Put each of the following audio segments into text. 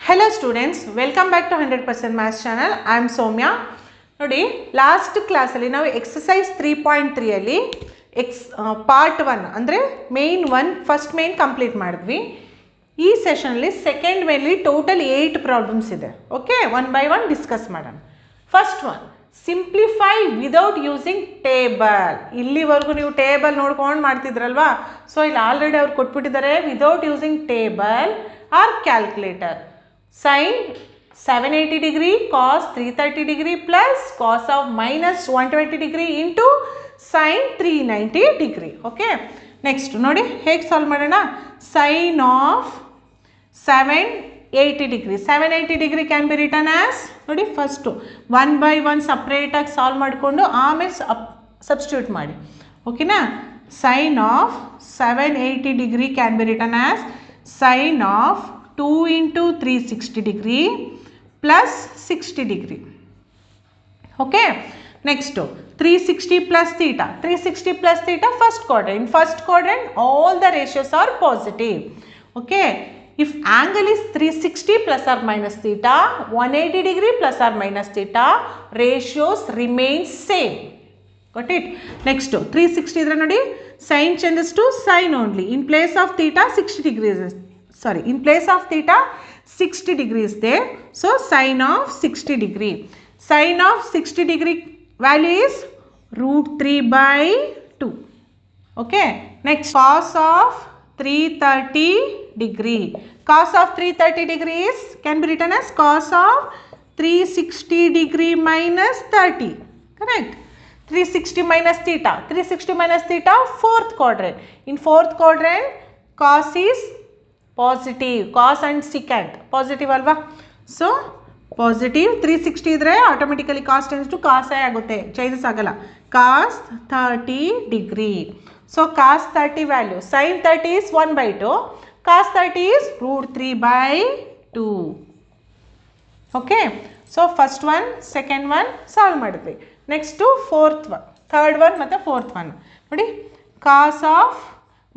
Hello students, welcome back to 100% Maths channel. I am Soumya. ನೋಡಿ last ಕ್ಲಾಸಲ್ಲಿ ನಾವು exercise 3.3 ಅಲ್ಲಿ ಪಾರ್ಟ್ 1 ಅಂದರೆ ಮೇನ್ 1 ಫಸ್ಟ್ ಮೇನ್ ಕಂಪ್ಲೀಟ್ ಮಾಡಿದ್ವಿ. ಈ ಸೆಷನಲ್ಲಿ ಸೆಕೆಂಡ್ ಮೇನ್ಲಿ ಟೋಟಲ್ 8 ಪ್ರಾಬ್ಲಮ್ಸ್ ಇದೆ. Okay, one by one discuss ಮಾಡೋಣ. First one, simplify without using table. ಇಲ್ಲಿವರೆಗೂ ನೀವು ಟೇಬಲ್ ನೋಡ್ಕೊಂಡು ಮಾಡ್ತಿದ್ರಲ್ವಾ, ಸೊ ಇಲ್ಲಿ ಆಲ್ರೆಡಿ ಅವ್ರು ಕೊಟ್ಬಿಟ್ಟಿದ್ದಾರೆ without using table or calculator. Sin 780 degree cos 330 degree plus cos of minus 120 degree into sin 390 degree. Okay, next ನೋಡಿ ಹೇಗೆ ಸಾಲ್ವ್ ಮಾಡೋಣ. sin of 780 degree 780 degree can be written as, ನೋಡಿ first 1 by 1 ಸಪ್ರೇಟಾಗಿ solve ಮಾಡಿಕೊಂಡು ಆಮೇಲೆ substitute ಮಾಡಿ. ಓಕೆನಾ. sin of 780 degree can be written as sin of 2 into 360 degree plus 60 degree. Okay, next 360 plus theta. 360 plus theta first quadrant. In first quadrant all the ratios are positive. Okay, if angle is 360 plus or minus theta, 180 degree plus or minus theta, ratios remain same. Got it? Next 360 idra nodi sin changes to sin only. In place of theta 60 degrees. Sorry, in place of theta 60 degrees there, so sin of 60 degree. Sin of 60 degree value is root 3 by 2. Okay, next cos of 330 degree. Cos of 330 degrees can be written as cos of 360 degree minus 30. Correct. 360 minus theta. 360 minus theta, fourth quadrant. In fourth quadrant cos is positive, cos and secant positive ಅಲ್ವಾ. So positive 360 ಇದ್ದರೆ automatically cos tends to cos ಆಗುತ್ತೆ, changes ಆಗಲ್ಲ. Cos 30 degree. So cos 30 value sine 30 is 1/2, cos 30 is root 3 by 2. Okay, so first one second one solve ಮಾಡಿದ್ವಿ. Next fourth one, third one ಮತ್ತು fourth one ನೋಡಿ. Cos of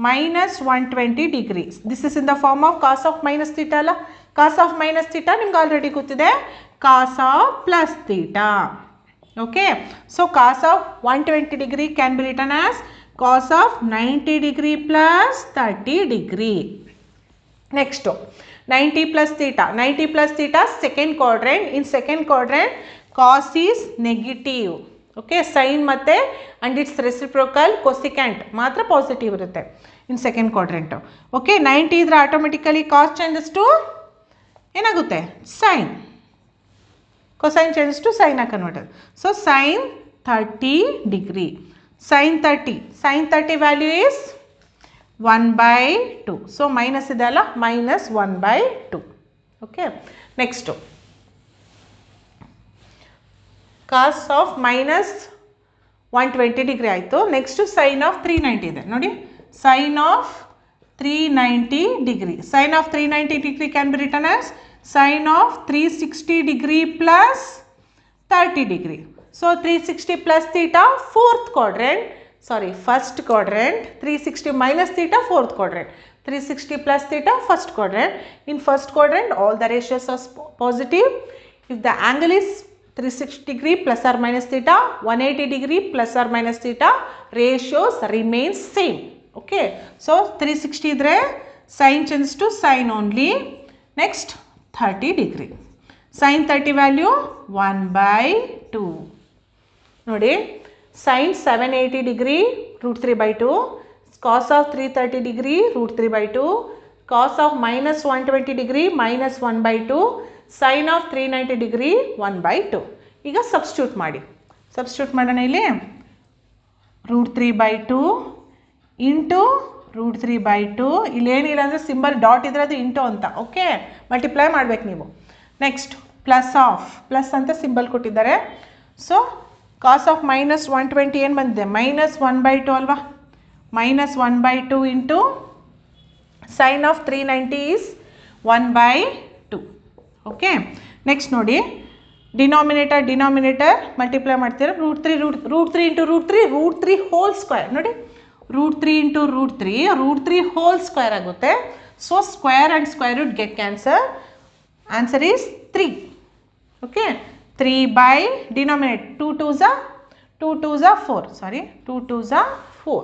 minus 120 degrees. This is in the form of cos of minus theta ಅಲ್ಲ. cos of minus theta ನಿಮ್ಗೆ already ಗೊತ್ತಿದೆ, cos of plus theta. Okay, so cos of 120 degree can be written as cos of 90 degree plus 30 degree. Next 90 plus theta. 90 plus theta second quadrant. In second quadrant cos is negative. Okay, sine ಮತ್ತು and its reciprocal cosecant ಮಾತ್ರ positive ಇರುತ್ತೆ in second quadrant. Okay, 90 ಇದ್ರೆ automatically cos changes to ಏನಾಗುತ್ತೆ sine, cosine changes to sine ಆಗಿ convert. So sine 30 degree. Sine 30 value is 1/2. So minus ಇದೆ ಅಲ್ಲ, minus 1/2. Okay, next cos of minus 120 degree ಆಯಿತು. Next sine of 390 ಇದೆ ನೋಡಿ. Sine of 390 degree. Sine of 390 degree can be written as sine of 360 degree plus 30 degree. So 360 plus theta fourth quadrant, sorry first quadrant. 360 minus theta fourth quadrant. 360 plus theta first quadrant. In first quadrant all the ratios are positive. If the angle is 360 degree plus or minus theta, 180 degree plus or minus theta, ratios remain same. Okay, so 360 idre sin changes to sin only. Next 30 degree. Sin 30 value 1/2. ನೋಡಿ, sin 780 degree root 3/2, cos of 330 degree root 3/2, cos of minus 120 degree minus 1/2, sin of 390 degree 1/2. ಈಗ substitute ಮಾಡಿ. Substitute ಮಾಡೋಣ. ಇಲ್ಲಿ root 3/2 into root 3/2. ಇಲ್ಲೇನಿಲ್ಲ ಅಂದರೆ symbol dot ಇದ್ರೆ ಅದು into ಅಂತ. Okay, multiply ಮಾಡಬೇಕು ನೀವು. ನೆಕ್ಸ್ಟ್ ಪ್ಲಸ್ ಆಫ್, ಪ್ಲಸ್ ಅಂತ ಸಿಂಬಲ್ ಕೊಟ್ಟಿದ್ದಾರೆ. ಸೊ ಕಾಸ್ ಆಫ್ ಮೈನಸ್ 120 ಏನು ಬಂದಿದೆ, ಮೈನಸ್ 1/2 ಅಲ್ವಾ. Minus 1/2 into sine of 390 is 1/2. Okay, next ನೋಡಿ, ಡಿನಾಮಿನೇಟರ್ ಮಲ್ಟಿಪ್ಲೈ ಮಾಡ್ತೀರಾ. Root 3 into root 3 whole square ನೋಡಿ. Root 3 into root 3 whole square ಆಗುತ್ತೆ. So square and square root get cancel Answer is 3. Okay, 3 by denominator 2 2s are 2 2s are 4. Sorry, 2 2s are 4.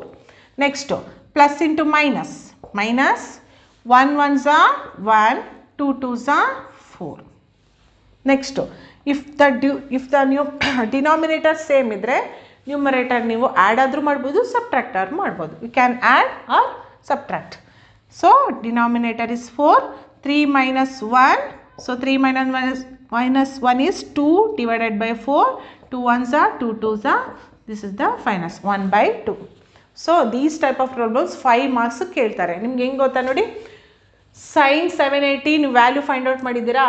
Next, plus into minus. Minus 1 1s are 1, 2 2s are 4. Next, if the new denominator same idre numerator ನೀವು add ಆದರೂ ಮಾಡ್ಬೋದು, subtract ಆದರೂ ಮಾಡ್ಬೋದು. You can add or subtract. So denominator is 4, 3 minus 1. So 3 minus 1 is 2 divided by 4. 2 1s are 2 2s are. This is the final 1 by 2. So these type of problems 5 marks ಕೇಳ್ತಾರೆ. ನಿಮ್ಗೆ ಹೆಂಗೆ ಗೊತ್ತಾ ನೋಡಿ, sin 780 ನೀವು value find out ಮಾಡಿದ್ದೀರಾ,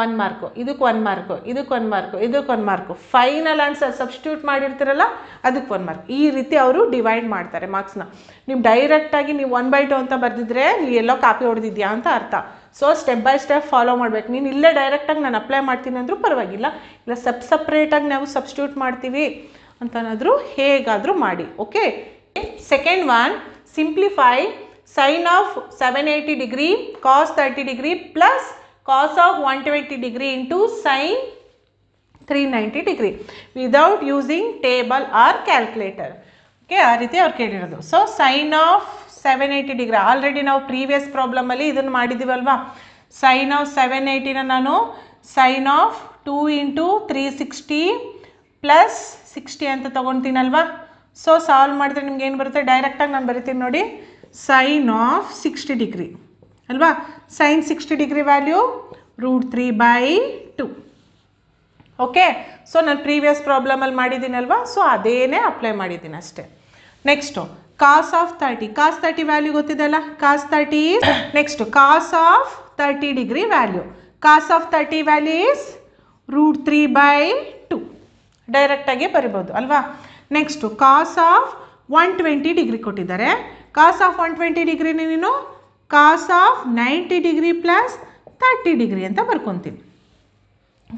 1 mark, ಇದಕ್ಕೆ 1 mark, ಇದಕ್ಕೆ 1 mark, ಇದಕ್ಕೆ 1 ಮಾರ್ಕು, ಫೈನಲ್ ಆನ್ಸರ್ ಸಬ್ಸ್ಟಿಟ್ಯೂಟ್ ಮಾಡಿರ್ತೀರಲ್ಲ ಅದಕ್ಕೆ 1 ಮಾರ್ಕ್. ಈ ರೀತಿ ಅವರು ಡಿವೈಡ್ ಮಾಡ್ತಾರೆ ಮಾರ್ಕ್ಸ್ನ. ನೀವು ಡೈರೆಕ್ಟಾಗಿ ನೀವು 1/2 ಅಂತ ಬರೆದಿದ್ರೆ ನೀವು ಎಲ್ಲೋ ಕಾಪಿ ಹೊಡೆದಿದ್ಯಾ ಅಂತ ಅರ್ಥ. So step by step follow ಮಾಡಬೇಕು. ನೀನು ಇಲ್ಲೇ ಡೈರೆಕ್ಟಾಗಿ ನಾನು ಅಪ್ಲೈ ಮಾಡ್ತೀನಿ ಅಂದರೂ ಪರವಾಗಿಲ್ಲ, ಇಲ್ಲ ಸಪ್ರೇಟಾಗಿ ನಾವು ಸಬ್ಸ್ಟಿಟ್ಯೂಟ್ ಮಾಡ್ತೀವಿ ಅಂತನಾದರೂ ಹೇಗಾದರೂ ಮಾಡಿ. Okay, second one, simplify sin of 780 degree cos 30 degree plus cos of 120 degree into sin 390 degree without using table or calculator. Okay, ಆ ರೀತಿ ಅವ್ರು ಕೇಳಿರೋದು. So sin of 780 degree already ನಾವು ಪ್ರೀವಿಯಸ್ ಪ್ರಾಬ್ಲಮಲ್ಲಿ ಇದನ್ನು ಮಾಡಿದ್ದೀವಲ್ವಾ. sin of 780ನ ನಾನು sin of 2 into 360 plus 60 ಅಂತ ತೊಗೊಳ್ತೀನಲ್ವಾ. ಸೊ ಸಾಲ್ವ್ ಮಾಡಿದ್ರೆ ನಿಮ್ಗೆ ಏನು ಬರುತ್ತೆ, ಡೈರೆಕ್ಟಾಗಿ ನಾನು ಬರಿತೀನಿ ನೋಡಿ, sin of 60 degree ಅಲ್ವಾ. sin 60 degree value √3/2. Okay, so ನಾನು ಪ್ರೀವಿಯಸ್ ಪ್ರಾಬ್ಲಮಲ್ಲಿ ಮಾಡಿದ್ದೀನಲ್ವಾ, ಸೊ ಅದೇನೇ ಅಪ್ಲೈ ಮಾಡಿದ್ದೀನಿ ಅಷ್ಟೇ. Next cos of 30, cos 30 value ಗೊತ್ತಿದೆಲ್ಲ, cos 30 is next cos of 30 degree value, cos of 30 value is √3/2. ಡೈರೆಕ್ಟಾಗಿ ಬರಿಬೋದು ಅಲ್ವಾ. ನೆಕ್ಸ್ಟು cos of 120 degree ಕೊಟ್ಟಿದ್ದಾರೆ. cos of 120 degree ನೀನು cos of 90 degree plus 30 degree ಅಂತ ಬರ್ಕೊತೀನಿ.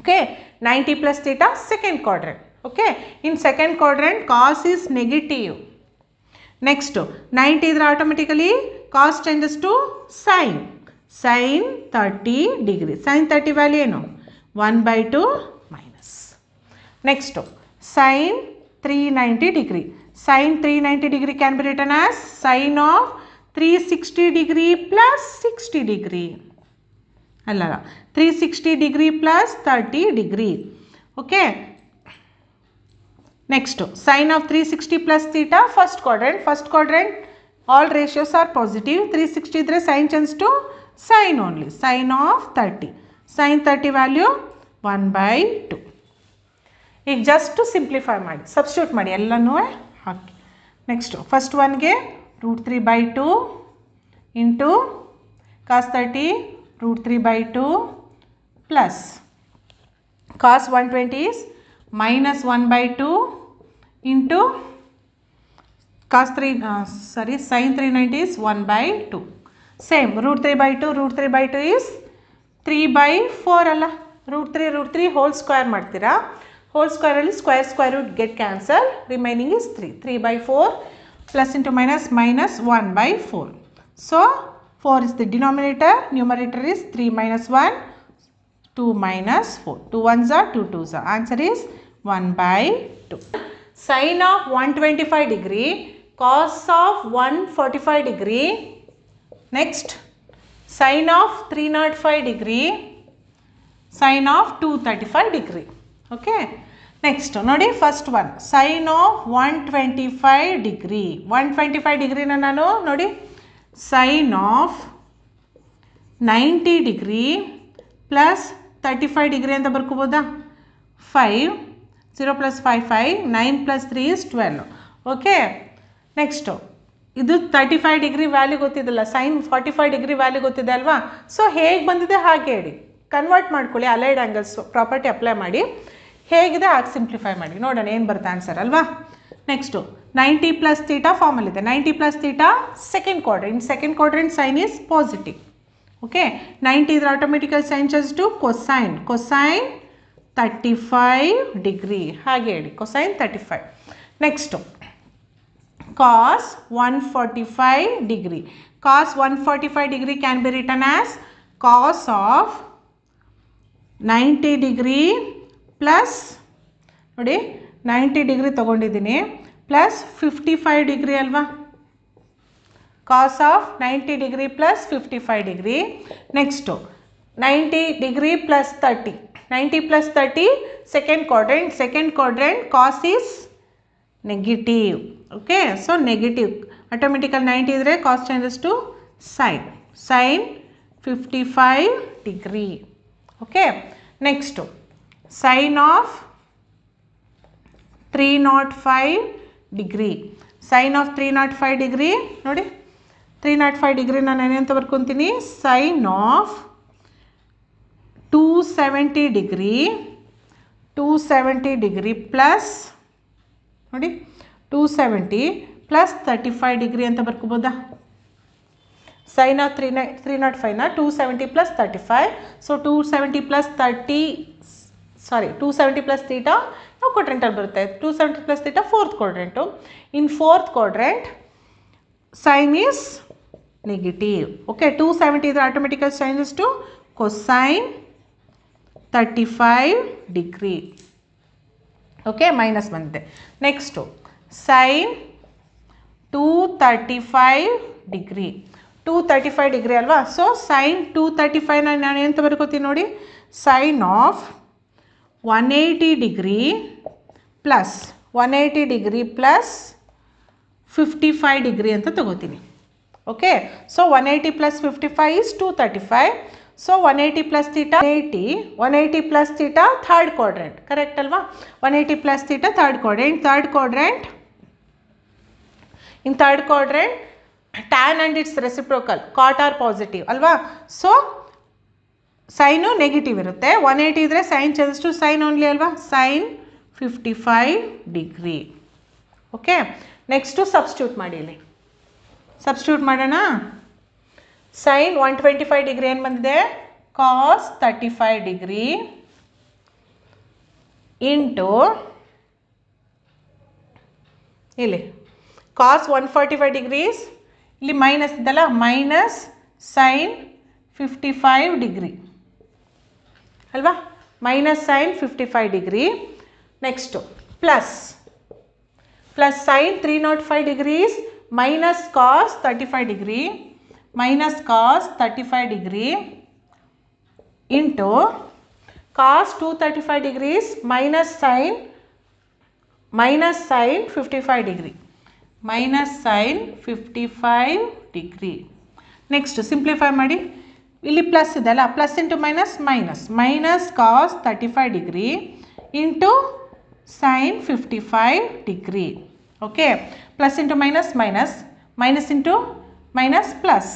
Okay, 90 plus theta second quadrant. Okay, in second quadrant cos is negative. Next 90 ಇದ್ರೆ automatically cos changes to sin 30 degree. sin 30 value ಏನು, 1/2 minus. Next sin 390 degree. sin 390 degree can be written as sin of 360 degree plus 60 degree. ಅಲ್ಲ, 360 degree plus 30 degree. Okay, next sin of 360 plus theta first quadrant all ratios are positive. 360 ಇದ್ರೆ sin changes to sin only. sin of 30, sin 30 value 1/2. ಈಗ just simplify ಮಾಡಿ, substitute ಮಾಡಿ ಎಲ್ಲನೂ ಹಾಕಿ. Next first ಒನ್ಗೆ √3/2 into cos 30 √3/2 plus cos 120 is -1/2 into sin 390 is 1/2. Same √3/2 is 3/4 ಅಲ್ಲ, √3 whole square ಮಾಡ್ತೀರಾ. Whole ಸ್ಕ್ವೇರಲ್ಲಿ square root get cancel, remaining is 3/4 plus into minus -1/4. So 4 is the denominator, numerator is 3 minus 1, 2 minus 4. 2 1s are 2 2s are. Answer is 1/2. Sin of 125 degree, cos of 145 degree. Next, sin of 305 degree, sin of 235 degree. Okay. Next, ನೋಡಿ first one sin of 125 degree. 125 ಡಿಗ್ರಿನ ನಾನು ನೋಡಿ sin of 90 degree plus 35 degree ಅಂತ ಬರ್ಕೋಬೋದಾ. 5, 0 plus 5, 5, 9 plus 3 is 12. Okay, next ಇದು 35 degree value ಗೊತ್ತಿದ್ದಲ್ಲ, sin 45 degree value ಗೊತ್ತಿದೆ ಅಲ್ವಾ. So ಹೇಗೆ ಬಂದಿದೆ ಹಾಗೆ ಹೇಳಿ, ಕನ್ವರ್ಟ್ ಮಾಡ್ಕೊಳ್ಳಿ, ಅಲೈಡ್ ಆ್ಯಂಗಲ್ಸ್ ಪ್ರಾಪರ್ಟಿ ಅಪ್ಲೈ ಮಾಡಿ, ಹೇಗಿದೆ ಹಾಗೆ ಸಿಂಪ್ಲಿಫೈ ಮಾಡಿ ನೋಡೋಣ ಏನು ಬರುತ್ತೆ ಆನ್ಸರ್ ಅಲ್ವಾ. ನೆಕ್ಸ್ಟು 90 plus theta ಫಾರ್ಮಲ್ಲಿದೆ. 90 plus theta second quadrant, second quadrant sine is positive. Okay, 90 ಇದ್ರೆ automatical sine change to cosine 35 degree, ಹಾಗೆ ಹೇಳಿ cosine 35. Next cos 145 degree. cos 145 degree can be written as cos of 90 degree plus ನೋಡಿ 90 degree ತೊಗೊಂಡಿದ್ದೀನಿ plus 55 degree ಅಲ್ವಾ, cos of 90 degree plus 55 degree. Next 90 degree plus 30, 90 plus 30 second quadrant cos is negative. Okay, so negative automatical 90 ಇದ್ದರೆ cos changes to sine 55 degree. Okay, next sine of 305 degree. Sine of 305 degree ನೋಡಿ, 305 degree ನಾನು ಏನಂತ ಬರ್ಕೊತೀನಿ, sine of 270 degree plus ನೋಡಿ 270 plus 35 degree ಅಂತ ಬರ್ಕೋಬೋದಾ. Sine of 305ನ 270 plus 35, so 270 plus 270 plus theta ಯಾವ ಕ್ವಾಡ್ರೆಂಟಲ್ಲಿ ಬರುತ್ತೆ, 270 plus theta fourth quadrant. In fourth quadrant sine is negative. Okay, 270 ಇದ್ರೆ automatical changes to cosine 35 degree. Okay, minus ಬಂದಿದೆ. Next sine 235 degree. 235 degree ಅಲ್ವಾ, so sine 235ನ ನಾನು ಎಂತ ಬರ್ಕೋತೀನಿ ನೋಡಿ, sine of 180 degree plus 55 degree ಅಂತ ತಗೋತೀನಿ. Okay, so 180 plus 55 is 235. So 180 plus theta 180 plus theta third quadrant, correct ಅಲ್ವಾ. 180 plus theta third quadrant in third quadrant tan and its reciprocal cot are positive ಅಲ್ವಾ. So sine negative ಇರುತ್ತೆ, 180 ಇದ್ದರೆ sine changes to sine only ಅಲ್ವಾ, sine 55 degree. Okay, next substitute ಮಾಡಿ, ಇಲ್ಲಿ substitute ಮಾಡೋಣ. Sign 125 degree ಏನು ಬಂದಿದೆ, ಕಾಸ್ 35 ಡಿಗ್ರಿ ಇಂಟು ಇಲ್ಲಿ ಕಾಸ್ 145 ಡಿಗ್ರೀಸ್, ಇಲ್ಲಿ ಮೈನಸ್ ಇದಲ್ಲ, ಮೈನಸ್ ಸೈನ್ 55 ಡಿಗ್ರಿ ಅಲ್ವಾ, minus sine 55 degree. Next plus sine 305 degrees minus cos 35 degree into cos 235 degrees minus sine 55 degree next simplify ಮಾಡಿ, ಇಲ್ಲಿ ಪ್ಲಸ್ ಇದೆಲ್ಲ, plus into minus cos 35 degree into sine 55 degree. Okay, plus into minus into minus plus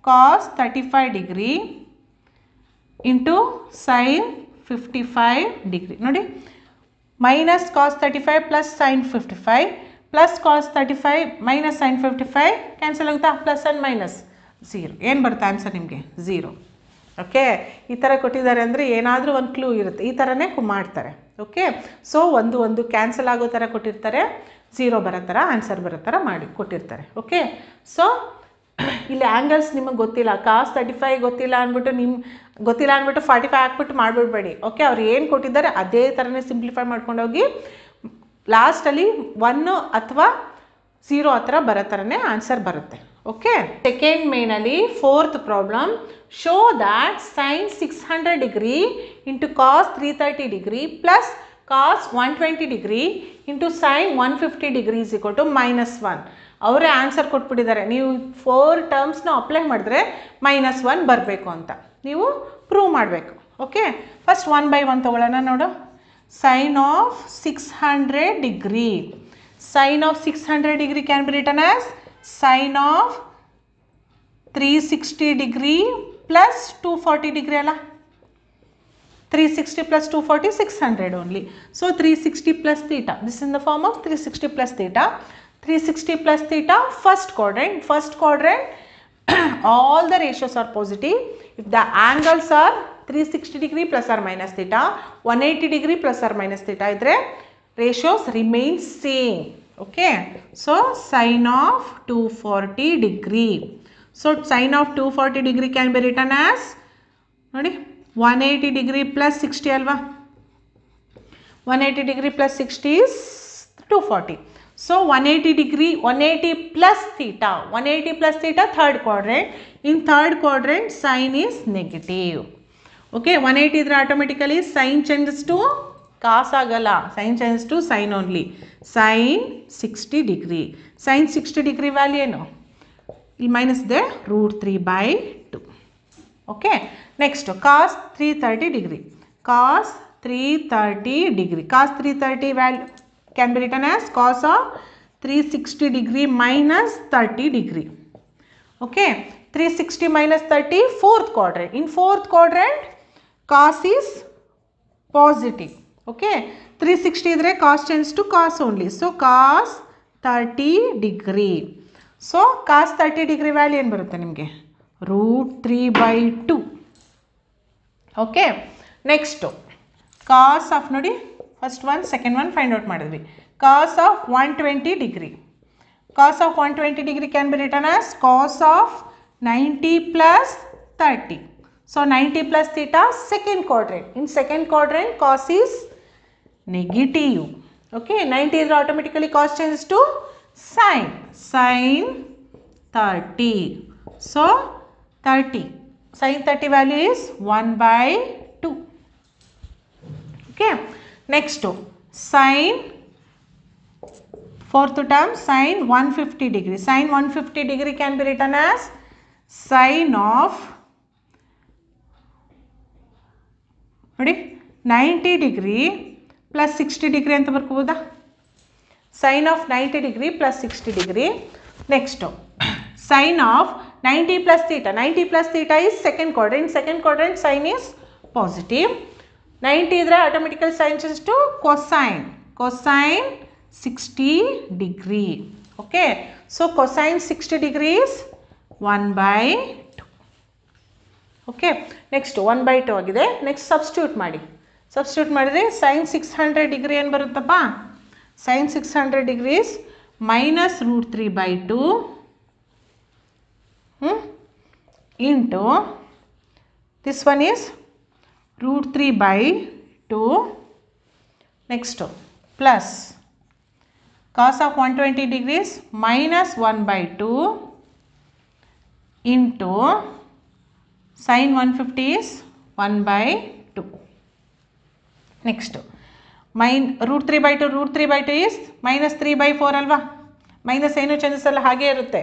cos 35 degree into sine 55 degree. ನೋಡಿ, minus cos 35 plus sine 55 plus cos 35 minus sine 55 cancel ಆಗುತ್ತಾ, plus and minus 0. ಏನು ಬರುತ್ತೆ answer ನಿಮಗೆ 0. Okay, ಈ ಥರ ಕೊಟ್ಟಿದ್ದಾರೆ ಅಂದರೆ ಏನಾದರೂ ಒಂದು ಕ್ಲೂ ಇರುತ್ತೆ, ಈ ಥರನೇ ಮಾಡ್ತಾರೆ. ಓಕೆ, ಸೊ ಒಂದು ಕ್ಯಾನ್ಸಲ್ ಆಗೋ ಥರ ಕೊಟ್ಟಿರ್ತಾರೆ, 0 ಬರೋ ಥರ ಆನ್ಸರ್ ಬರೋ ಥರ ಮಾಡಿ ಕೊಟ್ಟಿರ್ತಾರೆ. ಓಕೆ, ಸೊ ಇಲ್ಲಿ ಆ್ಯಂಗಲ್ಸ್ ನಿಮಗೆ ಗೊತ್ತಿಲ್ಲ, ಕಾಸ್ 35 ಗೊತ್ತಿಲ್ಲ ಅಂದ್ಬಿಟ್ಟು 45 ಹಾಕ್ಬಿಟ್ಟು ಮಾಡಿಬಿಡ್ಬೇಡಿ. ಓಕೆ, ಅವ್ರು ಏನು ಕೊಟ್ಟಿದ್ದಾರೆ ಅದೇ ಥರನೇ ಸಿಂಪ್ಲಿಫೈ ಮಾಡ್ಕೊಂಡೋಗಿ ಲಾಸ್ಟಲ್ಲಿ 1 ಅಥವಾ 0 ಆ ಥರ ಬರೋ ಥರನೇ ಆನ್ಸರ್ ಬರುತ್ತೆ. ಓಕೆ, ಸೆಕೆಂಡ್ ಮೇನಲ್ಲಿ fourth problem, show that sine 600 degree into cos 330 degree plus cos 120 degree into sine 150 degree is equal to -1. ಅವರೇ ಆನ್ಸರ್ ಕೊಟ್ಬಿಟ್ಟಿದ್ದಾರೆ, ನೀವು 4 ಟರ್ಮ್ಸ್ನ ಅಪ್ಲೈ ಮಾಡಿದ್ರೆ -1 ಬರಬೇಕು ಅಂತ ನೀವು ಪ್ರೂವ್ ಮಾಡಬೇಕು. ಓಕೆ, ಫಸ್ಟ್ 1 by 1 ತೊಗೊಳ್ಳೋಣ. ನೋಡು, sine of 600 degree, sine of 600 degree can be written as sine of 360 degree plus 240 degree ಅಲ್ಲ, 360 plus 240 600 only. So 360 plus theta, this is in the form of 360 plus theta. 360 plus theta first quadrant all the ratios are positive. If the angles are 360 degree plus or minus theta, 180 degree plus or minus theta idre ratios remain same. Okay, so sine of 240 degree, so sine of 240 degree can be written as nodi 180 degree plus 60 ಅಲ್ವಾ, 180 degree plus 60 is 240. So 180 degree, 180 plus theta, 180 plus theta third quadrant. In third quadrant sine is negative. Okay, 180 ಇದ್ರೆ automatically sine changes to cos ಆಗಲ್ಲ, sine changes to sine only. Sine 60 degree. Sine 60 degree value ಏನು? ಇಲ್ಲಿ minus ಇದೆ √3/2. Okay, next cos 330 degree. Cos 330 degree. Cos 330 value can be written as cos of 360 degree minus 30 degree. Okay, 360 minus 30, fourth quadrant. In fourth quadrant, cos is positive. Okay, 360 idre cos changes to cos only. So cos 30 degree. So cos 30 degree value ಏನು ಬರುತ್ತೆ ನಿಮಗೆ? √3/2. Okay, next cos of ನೋಡಿ first one second one find out ಮಾಡಿದ್ವಿ. cos of 120 degree. Cos of 120 degree can be written as cos of 90 plus 30. So 90 plus theta, second quadrant. In second quadrant cos is negative. Okay, 90 is automatically cos changes to sine. Sine 30. So 30. Sine 30 value is 1/2. Okay, next sine, fourth term sine 150 degree. Sine 150 degree can be written as sine of 90 degree plus 60 degree ಅಂತ ಬರ್ಕೋಬೋದಾ? Sine of 90 degree plus 60 degree. Next sine of 90 plus theta. 90 plus theta is second quadrant. In second quadrant sine is positive. 90 ಇದ್ರೆ automatically sine changes to cosine. Cosine 60 degree. Okay, so cosine 60 degree is 1/2. Okay, next 1/2 ಆಗಿದೆ. Next substitute ಮಾಡಿ. Substitute ಮಾಡಿದರೆ sin 600 degree ಏನು ಬರುತ್ತಪ್ಪ? sin 600 degree is minus √3/2 into this one is √3/2. Next plus cos of 120 degrees minus 1/2 into sin 150 is 1/2. Next √3/2 is minus 3/4 ಅಲ್ವಾ? Minus ಏನು changes ಎಲ್ಲ ಹಾಗೆ ಇರುತ್ತೆ.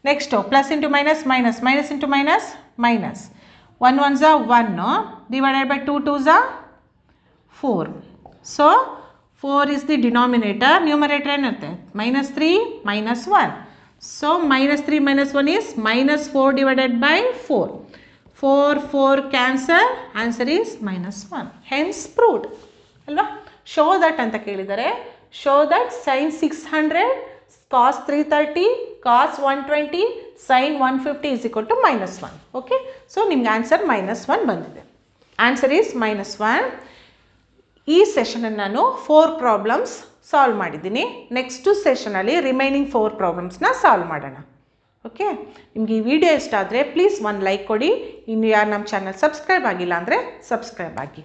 Next plus into minus minus, minus into minus minus, 1 1s are 1 divided by 2 2s are 4. So 4 is the denominator. Numerator ಏನಿರುತ್ತೆ? -3 -1. So -3 -1 is -4 divided by 4. 4 4 cancel. Answer is -1. Hence proved. ಅಲ್ವಾ? Show that ಅಂತ ಕೇಳಿದರೆ. Show that sin 600, cos 330, cos 120, sin 150 is equal to -1. Okay, so ನಿಮ್ಗೆ answer -1 ಬಂದಿದೆ. Answer is -1. ಈ ಸೆಷನಲ್ಲಿ ನಾನು 4 problems solve ಮಾಡಿದ್ದೀನಿ. Next ಸೆಷನಲ್ಲಿ remaining 4 ಪ್ರಾಬ್ಲಮ್ಸ್ನ solve ಮಾಡೋಣ. ಓಕೆ, ನಿಮಗೆ ಈ ವಿಡಿಯೋ ಇಷ್ಟ ಆದರೆ ಪ್ಲೀಸ್ ಒಂದು ಲೈಕ್ ಕೊಡಿ. ಇನ್ನು ಯಾರು ನಮ್ಮ ಚಾನಲ್ ಸಬ್ಸ್ಕ್ರೈಬ್ ಆಗಿಲ್ಲ ಅಂದರೆ ಸಬ್ಸ್ಕ್ರೈಬ್ ಆಗಿ.